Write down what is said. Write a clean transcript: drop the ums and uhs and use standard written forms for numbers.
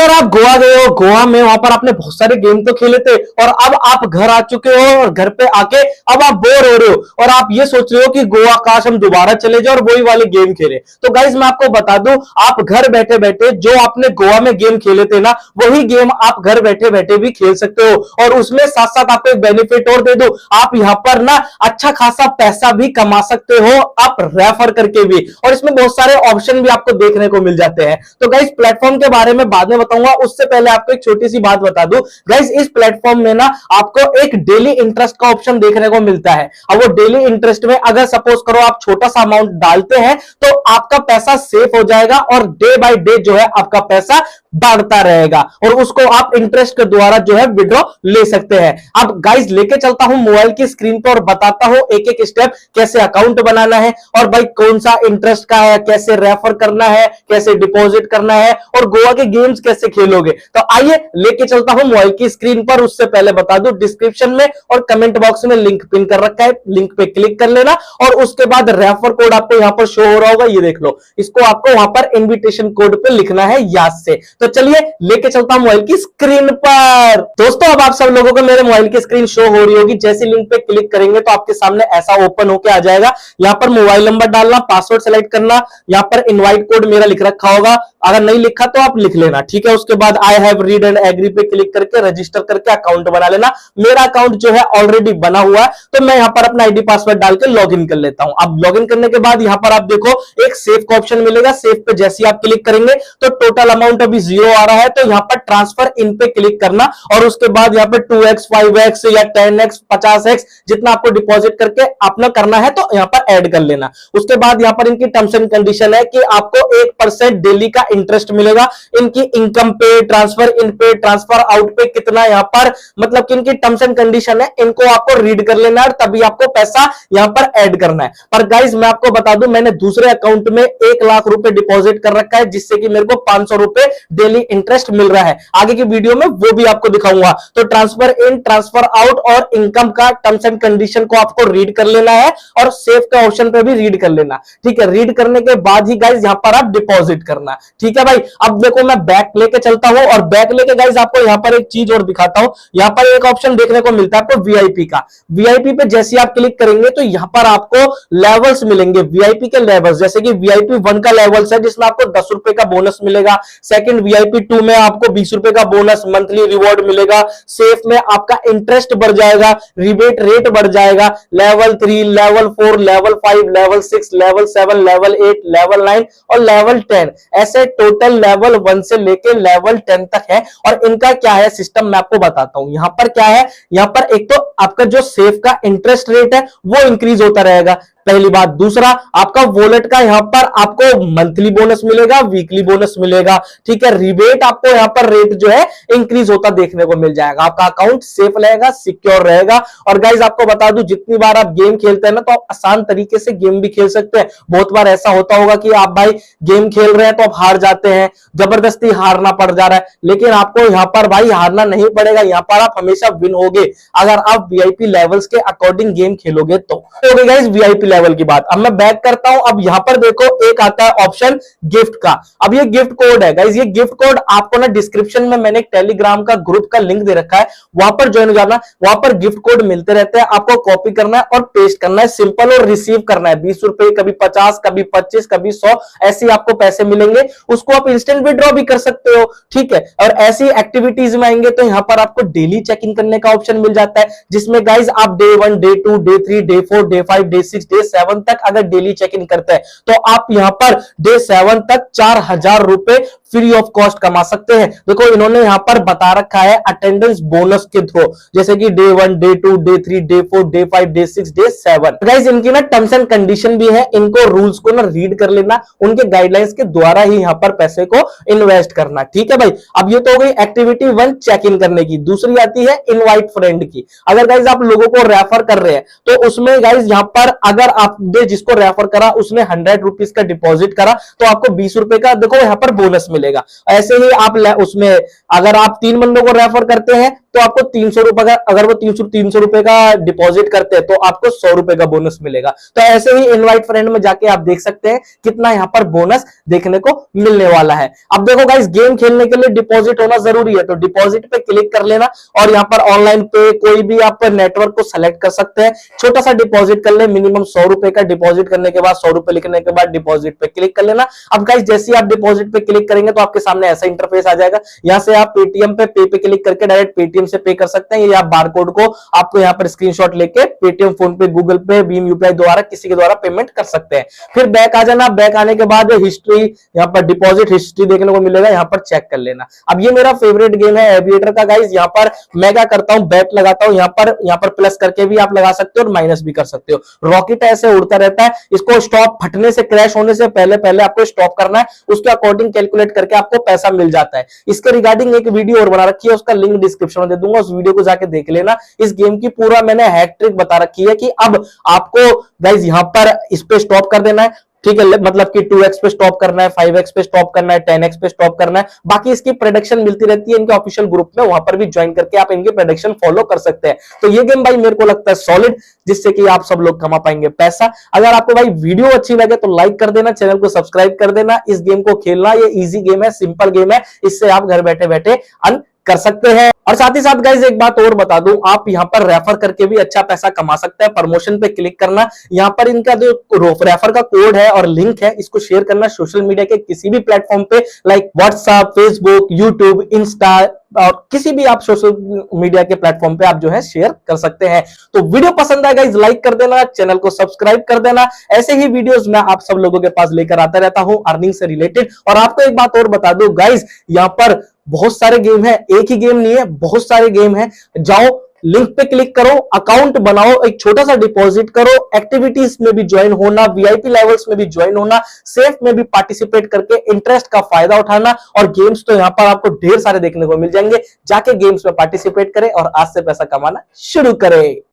अगर आप गोवा गए हो, गोवा में वहां पर आपने बहुत सारे गेम तो खेले थे और अब आप घर आ चुके हो और घर पे आके अब आप बोर हो रहे हो और आप ये सोच रहे हो कि गोवा काश हम दोबारा चले जाओ और वही वाले गेम खेले। तो गाइज मैं आपको बता दूं, आप घर बैठे बैठे जो आपने गोवा में गेम खेले थे ना, वही गेम आप घर बैठे बैठे भी खेल सकते हो। और उसमें साथ साथ आपको एक बेनिफिट और दे दो, आप यहां पर ना अच्छा खासा पैसा भी कमा सकते हो आप रेफर करके भी, और इसमें बहुत सारे ऑप्शन भी आपको देखने को मिल जाते हैं। तो गाइज प्लेटफॉर्म के बारे में बाद में बताऊंगा, उससे पहले आपको एक छोटी सी बात बता दूं गाइज, इस प्लेटफॉर्म में ना आपको एक डेली इंटरेस्ट का ऑप्शन देखने को मिलता है। अब वो डेली इंटरेस्ट में अगर सपोज करो आप छोटा सा अमाउंट डालते हैं तो आपका पैसा सेफ हो जाएगा और डे बाय डे जो है आपका पैसा बढ़ता रहेगा और उसको आप इंटरेस्ट के द्वारा जो है विड्रॉ ले सकते हैं। अब गाइज लेके चलता हूं मोबाइल की स्क्रीन पर और बताता हूं एक एक स्टेप कैसे अकाउंट बनाना है और भाई कौन सा इंटरेस्ट का है, कैसे रेफर करना है, कैसे डिपॉजिट करना है और गोवा के गेम्स कैसे खेलोगे। तो आइए लेके चलता हूं मोबाइल की स्क्रीन पर। उससे पहले बता दूं डिस्क्रिप्शन में और कमेंट बॉक्स में लिंक पिन कर रखा है, लिंक पे क्लिक कर लेना और उसके बाद रेफर कोड आपको यहां पर शो हो रहा होगा, ये देख लो, इसको आपको वहां पर इन्विटेशन कोड पे लिखना है याद से। तो चलिए लेके चलता हूं मोबाइल की स्क्रीन पर। दोस्तों अब आप सब लोगों को मेरे मोबाइल की स्क्रीन शो हो रही होगी, जैसे लिंक पे क्लिक करेंगे तो आपके सामने ऐसा ओपन होकर आ जाएगा। यहां पर मोबाइल नंबर डालना, पासवर्ड सेलेक्ट करना, यहां पर इनवाइट कोड मेरा लिख रखा होगा, अगर नहीं लिखा तो आप लिख लेना, ठीक है। उसके बाद I have read and agree पे क्लिक करके रजिस्टर करके अकाउंट बना लेना। मेरा अकाउंट जो है ऑलरेडी बना हुआ है तो मैं यहां पर अपना आईडी पासवर्ड डाल के लॉग इन कर लेता हूं। अब लॉग इन करने के बाद यहां पर आप देखो एक सेव का ऑप्शन मिलेगा, सेव पे जैसे ही आप क्लिक करेंगे तो टोटल अमाउंट अभी 0 आ रहा है, तो यहां पर ट्रांसफर इन पे क्लिक करना और उसके बाद यहां पर 2x 5x या 10x 50x जितना आपको डिपॉजिट करके अपना करना है तो यहां पर ऐड कर लेना। उसके बाद यहां पर इनकी टर्म्स एंड कंडीशन है कि आपको 1% डेली का इंटरेस्ट मिलेगा। इनकी इनकम पे, ट्रांसफर इन पे, ट्रांसफर आउट पे कितना यहां पर मतलब कि इनकी टर्म्स एंड कंडीशन है, इनको आपको रीड कर लेना है और तभी आपको पैसा यहां पर ऐड करना है। पर गाइज मैं आपको बता दूं, मैंने दूसरे अकाउंट में 1 लाख रुपए डिपॉजिट कर रखा है जिससे कि मेरे को 500 रुपए डेली इंटरेस्ट मिल रहा है। आगे की वीडियो में वो भी आपको दिखाऊंगा। तो ट्रांसफर इन, ट्रांसफर आउट और इनकम का टर्म्स एंड कंडीशन को आपको रीड कर लेना है और सेव का ऑप्शन पे भी रीड कर लेना, ठीक है। रीड करने के बाद ही गाइज यहां पर आप डिपॉजिट करना, ठीक है भाई। अब देखो मैं बैक लेके चलता हूं और बैक लेके गाइज आपको यहां पर एक चीज और दिखाता हूं। यहां पर एक ऑप्शन देखने को मिलता है आपको वीआईपी का। वीआईपी पे जैसे आप क्लिक करेंगे तो यहां पर आपको लेवल्स मिलेंगे, वीआईपी के लेवल्स, जैसे कि वीआईपी 1 का लेवल्स है जिसमें आपको 10 रुपए का बोनस मिलेगा। सेकंड वीआईपी 2 में आपको 20 रुपए का बोनस मंथली रिवॉर्ड मिलेगा। सेफ में आपका इंटरेस्ट बढ़ जाएगा, रिबेट रेट बढ़ जाएगा। Level 3, level 4, level 5, level 6, level 7, level 8, level 9 और लेवल 10, ऐसे टोटल लेवल 1 से लेके लेवल 10 तक है। और इनका क्या है सिस्टम मैं आपको बताता हूं। यहां पर क्या है, यहां पर एक तो आपका जो सेफ का इंटरेस्ट रेट है वो इंक्रीज होता रहेगा, पहली बात। दूसरा आपका वॉलेट का यहां पर आपको मंथली बोनस मिलेगा, वीकली बोनस मिलेगा, ठीक है। रिबेट आपको यहां पर रेट जो है इंक्रीज होता देखने को मिल जाएगा। आपका अकाउंट सेफ रहेगा, सिक्योर रहेगा। और गाइज आपको बता दूं, जितनी बार आप गेम खेलते हैं ना तो आप आसान तरीके से गेम भी खेल सकते हैं। बहुत बार ऐसा होता होगा कि आप भाई गेम खेल रहे हैं तो आप हार जाते हैं, जबरदस्ती हारना पड़ जा रहा है, लेकिन आपको यहां पर भाई हारना नहीं पड़ेगा। यहां पर आप हमेशा विन होगे अगर आप वीआईपी लेवल्स के अकॉर्डिंग गेम खेलोगे तो। गाइज वीआईपी लेवल की बात, अब मैं बैक करता हूं। अब यहां पर देखो एक आता है ऑप्शन गिफ्ट का। अब ये गिफ्ट कोड है गाइस, ये गिफ्ट कोड आपको ना डिस्क्रिप्शन में मैंने एक टेलीग्राम का ग्रुप का लिंक दे रखा है, वहां पर ज्वाइन हो जाना। वहां पर गिफ्ट कोड मिलते रहते हैं, आपको कॉपी करना है और पेस्ट करना है, सिंपल, और रिसीव करना है। 20 रुपए, कभी 50, कभी 25, कभी 100, ऐसे आपको पैसे मिलेंगे। उसको आप इंस्टेंट विड्रॉ भी कर सकते हो, ठीक है। और ऐसी एक्टिविटीज में आएंगे तो यहां पर आपको डेली चेक इन करने का ऑप्शन मिल जाता है, जिसमें गाइस आप day 1, day 2, day 3, day 4, day 5, day 6, day 7 तक अगर डेली चेक इन करते हैं तो आप यहां पर डे 7 तक 4000 रुपए फ्री ऑफ कॉस्ट कमा सकते हैं। देखो इन्होंने यहां पर बता रखा है अटेंडेंस बोनस के थ्रू, जैसे कि day 1, day 2, day 3, day 4, day 5, day 6, day 7। Guys इनकी ना टर्म्स एंड कंडीशन भी है, इनको रूल्स को ना रीड कर लेना, उनके गाइडलाइंस के द्वारा ही यहां पर पैसे को इन्वेस्ट करना, ठीक है भाई। अब ये तो हो गई एक्टिविटी 1 चेक इन करने की। दूसरी आती है इनवाइट फ्रेंड की। अगर गाइस आप लोगों को रेफर कर रहे हैं तो उसमें गाइस यहां पर अगर आपने जिसको रेफर करा उसने 100 रुपीज का डिपॉजिट करा तो आपको 20 रुपए का देखो यहां पर बोनस मिलेगा। ऐसे ही आप उसमें अगर आप 3 बंदों को रेफर करते हैं तो आपको 300 रुपए का, अगर वो 300 रुपए का डिपॉजिट करते हैं तो आपको 100 रुपए का बोनस मिलेगा। तो ऐसे ही इनवाइट फ्रेंड में जाके आप देख सकते हैं कितना यहां पर बोनस देखने को मिलने वाला है। अब देखो गाइस, गेम खेलने के लिए डिपॉजिट होना जरूरी है, तो डिपॉजिट पे क्लिक कर लेना और यहां पर ऑनलाइन पे कोई भी आप नेटवर्क को सेलेक्ट कर सकते हैं। छोटा सा डिपॉजिट कर ले, मिनिमम 100 रुपए का। डिपॉजिट करने के बाद 100 रुपए लिखने के बाद डिपॉजिट पे क्लिक कर लेना। अब गाइस, जैसे ही आप डिपॉजिट पे क्लिक करेंगे तो आपके सामने ऐसा इंटरफेस आ जाएगा। यहां से आप पेटीएम पे क्लिक करके डायरेक्ट पेटीएम से पे कर सकते हैं, या बार कोड को आपको यहां पर स्क्रीनशॉट लेके पेटीएम, फोन पे, गूगल पे, भीम यूपीआई द्वारा किसी के द्वारा पेमेंट कर सकते हैं। फिर बैक आ जाना। बैक आने के बाद हिस्ट्री, यहां पर डिपॉजिट हिस्ट्री देखने को मिलेगा, यहां पर चेक कर लेना। अब ये मेरा फेवरेट गेम है एविएटर का गाइस। यहां पर मैं क्या करता हूं, बैट लगाता हूं, यहां पर प्लस करके भी आप लगा सकते हो और माइनस भी कर सकते हो। रॉकेट ऐसे उड़ता रहता है, इसको स्टॉप फटने से, क्रैश होने से पहले पहले आपको स्टॉप करना है, उसके अकॉर्डिंग कैलकुलेट करके आपको पैसा मिल जाता है। इसके रिगार्डिंग एक वीडियो और बना रखी है, उसका लिंक डिस्क्रिप्शन में दे दूंगा, उस वीडियो को जाके देख लेना। इस गेम की पूरा मैंने हैक ट्रिक बता रखी है कि अब आपको गाइस यहां पर इस पे स्टॉप कर देना है, ठीक है, मतलब कि 2x पे स्टॉप करना है, 5x पे स्टॉप करना है, 10x पे स्टॉप करना है। बाकी इसकी प्रेडिक्शन मिलती रहती है इनके ऑफिशियल ग्रुप में, वहां पर भी ज्वाइन करके आप इनके प्रेडिक्शन फॉलो कर सकते हैं। तो ये गेम भाई मेरे को लगता है सॉलिड, जिससे कि आप सब लोग कमा पाएंगे पैसा। अगर आपको भाई वीडियो अच्छी लगे तो लाइक कर देना, चैनल को सब्सक्राइब कर देना। इस गेम को खेलना, ये इजी गेम है, सिंपल गेम है, इससे आप घर बैठे बैठे अर्न कर सकते हैं। और साथ ही साथ गाइस एक बात और बता दूं, आप यहां पर रेफर करके भी अच्छा पैसा कमा सकते हैं। प्रमोशन पे क्लिक करना, यहां पर इनका जो रेफर का कोड है और लिंक है, इसको शेयर करना सोशल मीडिया के किसी भी प्लेटफॉर्म पे, like WhatsApp, Facebook, YouTube, Insta और किसी भी आप सोशल मीडिया के प्लेटफॉर्म पे आप जो है शेयर कर सकते हैं। तो वीडियो पसंद आएगा इस लाइक कर देना, चैनल को सब्सक्राइब कर देना। ऐसे ही वीडियोस मैं आप सब लोगों के पास लेकर आता रहता हूं अर्निंग से रिलेटेड। और आपको एक बात और बता दूं गाइस, यहां पर बहुत सारे गेम है, एक ही गेम नहीं है, बहुत सारे गेम है। जाओ लिंक पे क्लिक करो, अकाउंट बनाओ, एक छोटा सा डिपॉजिट करो, एक्टिविटीज में भी ज्वाइन होना, वीआईपी लेवल्स में भी ज्वाइन होना, सेफ में भी पार्टिसिपेट करके इंटरेस्ट का फायदा उठाना। और गेम्स तो यहां पर आपको ढेर सारे देखने को मिल जाएंगे। जाके गेम्स में पार्टिसिपेट करें और आज से पैसा कमाना शुरू करें।